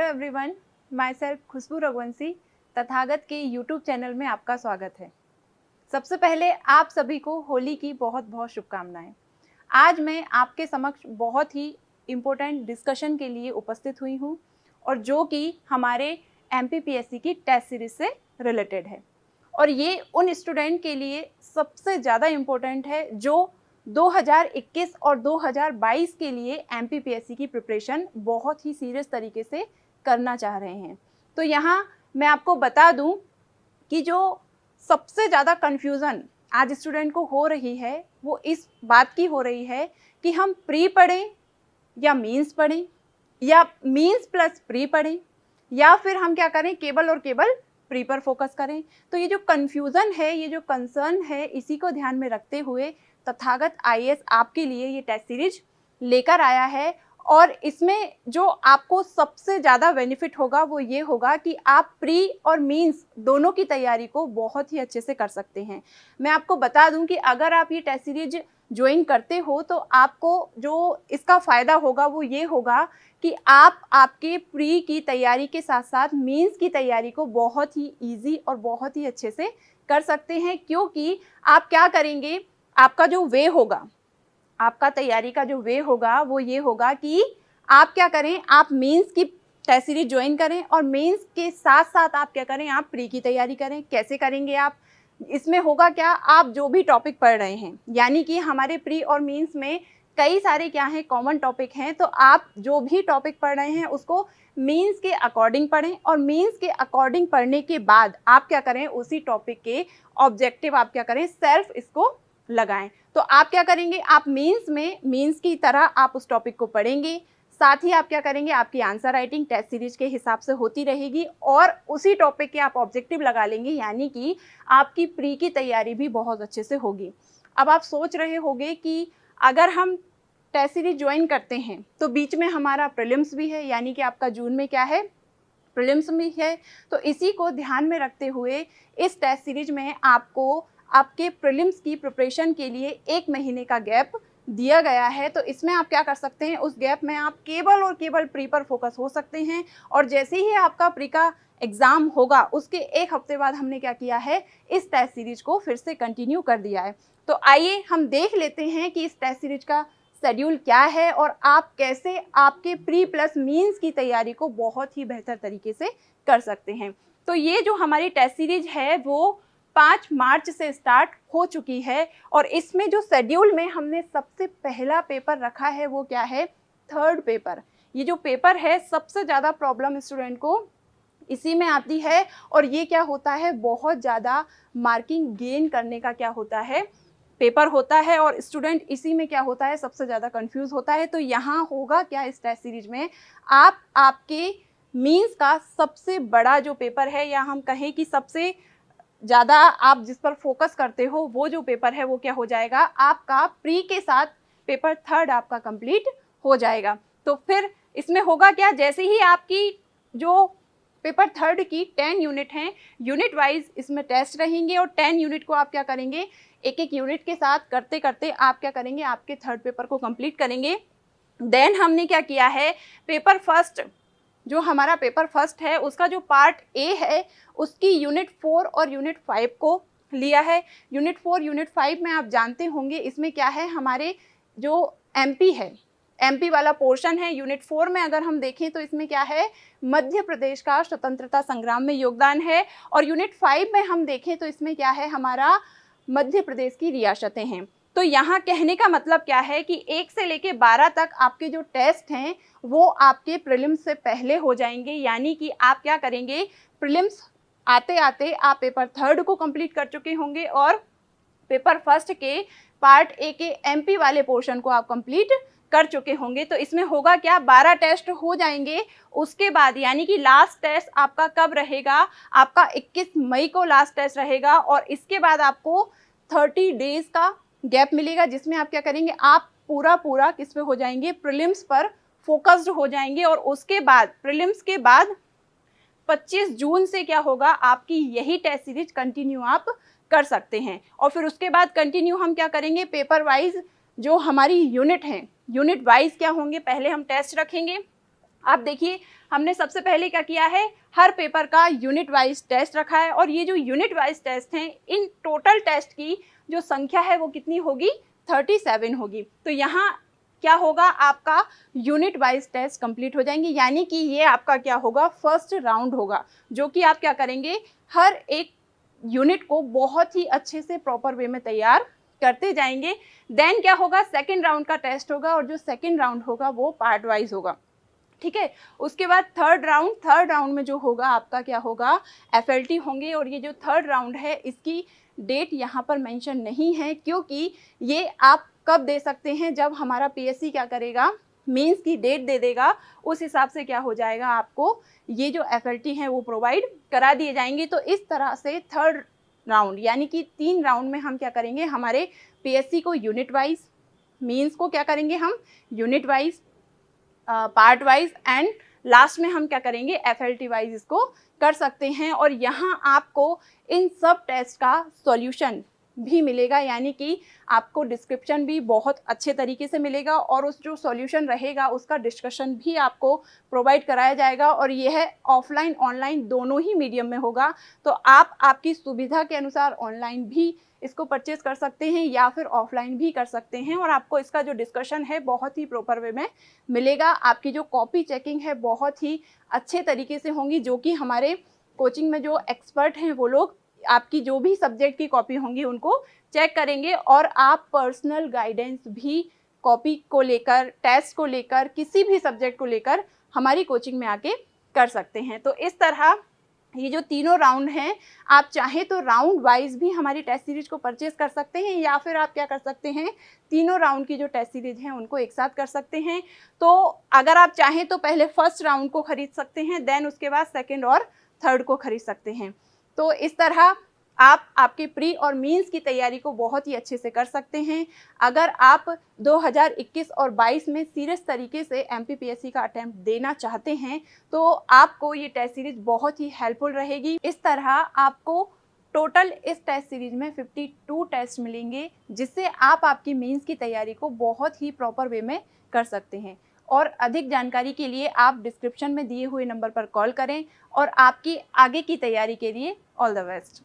Everyone, my self खुशबू रघुवंशी तथागत के YouTube channel में आपका स्वागत है। सबसे पहले आप सभी को होली की बहुत बहुत शुभकामनाएं। आज मैं आपके समक्ष बहुत ही इम्पोर्टेंट डिस्कशन के लिए उपस्थित हुई हूं और जो कि हमारे एमपीपीएससी की टेस्ट सीरीज से रिलेटेड है और ये उन स्टूडेंट के लिए सबसे ज़्यादा इम्पोर्टेंट है जो 2021 और 2022 के लिए एमपीपीएससी की प्रिपरेशन बहुत ही सीरियस तरीके से करना चाह रहे हैं। तो यहाँ मैं आपको बता दूं कि जो सबसे ज़्यादा कन्फ्यूज़न आज स्टूडेंट को हो रही है वो इस बात की हो रही है कि हम प्री पढ़ें या मीन्स पढ़ें या मीन्स प्लस प्री पढ़ें या फिर हम क्या करें, केवल और केवल प्री पर फोकस करें। तो ये जो कन्फ्यूज़न है, ये जो कंसर्न है, इसी को ध्यान में रखते हुए तथागत आईएएस आपके लिए ये टेस्ट सीरीज लेकर आया है और इसमें जो आपको सबसे ज़्यादा बेनिफिट होगा वो ये होगा कि आप प्री और मीन्स दोनों की तैयारी को बहुत ही अच्छे से कर सकते हैं। मैं आपको बता दूं कि अगर आप ये टेस्ट सीरीज ज्वाइन करते हो तो आपको जो इसका फ़ायदा होगा वो ये होगा कि आप आपके प्री की तैयारी के साथ साथ मीन्स की तैयारी को बहुत ही ईजी और बहुत ही अच्छे से कर सकते हैं। क्योंकि आप क्या करेंगे, आपका जो वे होगा, आपका तैयारी का जो वे होगा वो ये होगा कि आप क्या करें, आप मेंस की टेस्ट सीरीज ज्वाइन करें और मेंस के साथ साथ आप क्या करें, आप प्री की तैयारी करें। कैसे करेंगे आप? इसमें होगा क्या, आप जो भी टॉपिक पढ़ रहे हैं, यानी कि हमारे प्री और मेंस में कई सारे क्या हैं, कॉमन टॉपिक हैं। तो आप जो भी टॉपिक पढ़ रहे हैं उसको मेंस के अकॉर्डिंग पढ़ें और मेंस के अकॉर्डिंग पढ़ने के बाद आप क्या करें, उसी टॉपिक के ऑब्जेक्टिव आप क्या करें, सेल्फ इसको लगाएं। तो आप क्या करेंगे, आप मेंस की तरह आप उस टॉपिक को पढ़ेंगे, साथ ही आप क्या करेंगे, आपकी आंसर राइटिंग टेस्ट सीरीज के हिसाब से होती रहेगी और उसी टॉपिक के आप ऑब्जेक्टिव लगा लेंगे, यानी कि आपकी प्री की तैयारी भी बहुत अच्छे से होगी। अब आप सोच रहे होंगे कि अगर हम टेस्ट सीरीज ज्वाइन करते हैं तो बीच में हमारा प्रीलिम्स भी है, यानी कि आपका जून में क्या है, प्रीलिम्स भी है। तो इसी को ध्यान में रखते हुए इस टेस्ट सीरीज में आपको आपके प्रीलिम्स की प्रिपरेशन के लिए 1 महीने का गैप दिया गया है। तो इसमें आप क्या कर सकते हैं, उस गैप में आप केवल और केवल प्री पर फोकस हो सकते हैं और जैसे ही आपका प्री का एग्ज़ाम होगा उसके 1 हफ्ते बाद हमने क्या किया है, इस टेस्ट सीरीज को फिर से कंटिन्यू कर दिया है। तो आइए हम देख लेते हैं कि इस टेस्ट सीरीज का शेड्यूल क्या है और आप कैसे आपके प्री प्लस मीन्स की तैयारी को बहुत ही बेहतर तरीके से कर सकते हैं। तो ये जो हमारी टेस्ट सीरीज है वो 5 मार्च से स्टार्ट हो चुकी है और इसमें जो शेड्यूल में हमने सबसे पहला पेपर रखा है वो क्या है, थर्ड पेपर। ये जो पेपर है सबसे ज़्यादा प्रॉब्लम स्टूडेंट को इसी में आती है और ये क्या होता है, बहुत ज़्यादा मार्किंग गेन करने का क्या होता है, पेपर होता है और स्टूडेंट इसी में क्या होता है, सबसे ज़्यादा कंफ्यूज होता है। तो यहाँ होगा क्या, इस टेस्ट सीरीज में आप आपके मीन्स का सबसे बड़ा जो पेपर है या हम कहें कि सबसे ज़्यादा आप जिस पर फोकस करते हो वो जो पेपर है वो क्या हो जाएगा, आपका प्री के साथ पेपर थर्ड आपका कंप्लीट हो जाएगा। तो फिर इसमें होगा क्या, जैसे ही आपकी जो पेपर थर्ड की 10 यूनिट हैं, यूनिट वाइज इसमें टेस्ट रहेंगे और 10 यूनिट को आप क्या करेंगे, एक एक यूनिट के साथ करते करते आप क्या करेंगे, आपके थर्ड पेपर को कंप्लीट करेंगे। देन हमने क्या किया है, पेपर फर्स्ट, जो हमारा पेपर फर्स्ट है उसका जो पार्ट ए है उसकी यूनिट 4 और यूनिट 5 को लिया है। यूनिट 4 यूनिट 5 में आप जानते होंगे इसमें क्या है, हमारे जो एमपी है, एमपी वाला पोर्शन है। यूनिट 4 में अगर हम देखें तो इसमें क्या है, मध्य प्रदेश का स्वतंत्रता संग्राम में योगदान है और यूनिट 5 में हम देखें तो इसमें क्या है, हमारा मध्य प्रदेश की रियासतें हैं। तो यहाँ कहने का मतलब क्या है कि 1 से लेके 12 तक आपके जो टेस्ट हैं वो आपके प्रीलिम्स से पहले हो जाएंगे, यानी कि आप क्या करेंगे, प्रीलिम्स आते आते आप पेपर थर्ड को कंप्लीट कर चुके होंगे और पेपर फर्स्ट के पार्ट ए के एमपी वाले पोर्शन को आप कंप्लीट कर चुके होंगे। तो इसमें होगा क्या, 12 टेस्ट हो जाएंगे। उसके बाद यानी कि लास्ट टेस्ट आपका कब रहेगा, आपका 21 मई को लास्ट टेस्ट रहेगा और इसके बाद आपको 30 डेज का गैप मिलेगा जिसमें आप क्या करेंगे, आप पूरा किस पे हो जाएंगे, प्रीलिम्स पर फोकस्ड हो जाएंगे। और उसके बाद प्रीलिम्स के बाद 25 जून से क्या होगा, आपकी यही टेस्ट सीरीज कंटिन्यू आप कर सकते हैं और फिर उसके बाद कंटिन्यू हम क्या करेंगे, पेपर वाइज जो हमारी यूनिट हैं, यूनिट वाइज क्या होंगे, पहले हम टेस्ट रखेंगे आप देखिए, हमने सबसे पहले क्या किया है, हर पेपर का यूनिट वाइज टेस्ट रखा है, और ये जो यूनिट वाइज टेस्ट हैं, इन टोटल टेस्ट की जो संख्या है वो कितनी होगी, 37 होगी। तो यहाँ क्या होगा, आपका यूनिट वाइज टेस्ट कंप्लीट हो जाएंगे, यानी कि ये आपका क्या होगा, फर्स्ट राउंड होगा, जो कि आप क्या करेंगे, हर एक यूनिट को बहुत ही अच्छे से प्रॉपर वे में तैयार करते जाएंगे। देन क्या होगा, सेकेंड राउंड का टेस्ट होगा, और जो सेकेंड राउंड होगा वो पार्ट वाइज होगा, ठीक है। उसके बाद थर्ड राउंड में जो होगा आपका क्या होगा, FLT होंगे। और ये जो थर्ड राउंड है इसकी डेट यहाँ पर मेंशन नहीं है, क्योंकि ये आप कब दे सकते हैं, जब हमारा PSC क्या करेगा, मेंस की डेट दे देगा, उस हिसाब से क्या हो जाएगा, आपको ये जो FLT हैं वो प्रोवाइड करा दिए जाएंगे। तो इस तरह से थर्ड राउंड यानी कि 3 राउंड में हम क्या करेंगे, हमारे PSC को यूनिट वाइज, मेंस को क्या करेंगे हम unit wise, part wise, and last में हम क्या करेंगे, FLT वाइज इसको कर सकते हैं। और यहाँ आपको इन सब टेस्ट का सॉल्यूशन भी मिलेगा, यानी कि आपको डिस्क्रिप्शन भी बहुत अच्छे तरीके से मिलेगा, और उस जो सॉल्यूशन रहेगा उसका डिस्कशन भी आपको प्रोवाइड कराया जाएगा। और यह है ऑफलाइन ऑनलाइन दोनों ही मीडियम में होगा। तो आप आपकी सुविधा के अनुसार ऑनलाइन भी इसको परचेज कर सकते हैं या फिर ऑफलाइन भी कर सकते हैं, और आपको इसका जो डिस्कशन है बहुत ही प्रॉपर वे में मिलेगा। आपकी जो कॉपी चेकिंग है बहुत ही अच्छे तरीके से होंगी, जो कि हमारे कोचिंग में जो एक्सपर्ट हैं वो लोग आपकी जो भी सब्जेक्ट की कॉपी होंगी उनको चेक करेंगे, और आप पर्सनल गाइडेंस भी कॉपी को लेकर, टेस्ट को लेकर, किसी भी सब्जेक्ट को लेकर हमारी कोचिंग में आके कर सकते हैं। तो इस तरह ये जो तीनों राउंड हैं, आप चाहे तो राउंड वाइज भी हमारी टेस्ट सीरीज को परचेज कर सकते हैं, या फिर आप क्या कर सकते हैं, तीनों राउंड की जो टेस्ट सीरीज हैं उनको एक साथ कर सकते हैं। तो अगर आप चाहें तो पहले फर्स्ट राउंड को खरीद सकते हैं, देन उसके बाद सेकेंड और थर्ड को खरीद सकते हैं। तो इस तरह आप आपके प्री और मींस की तैयारी को बहुत ही अच्छे से कर सकते हैं। अगर आप 2021 और 22 में सीरियस तरीके से MPPSC का अटेम्प्ट देना चाहते हैं तो आपको ये टेस्ट सीरीज बहुत ही हेल्पफुल रहेगी। इस तरह आपको टोटल इस टेस्ट सीरीज में 52 टेस्ट मिलेंगे, जिससे आप आपकी मेंस की तैयारी को बहुत ही प्रॉपर वे में कर सकते हैं। और अधिक जानकारी के लिए आप डिस्क्रिप्शन में दिए हुए नंबर पर कॉल करें, और आपकी आगे की तैयारी के लिए ऑल द बेस्ट।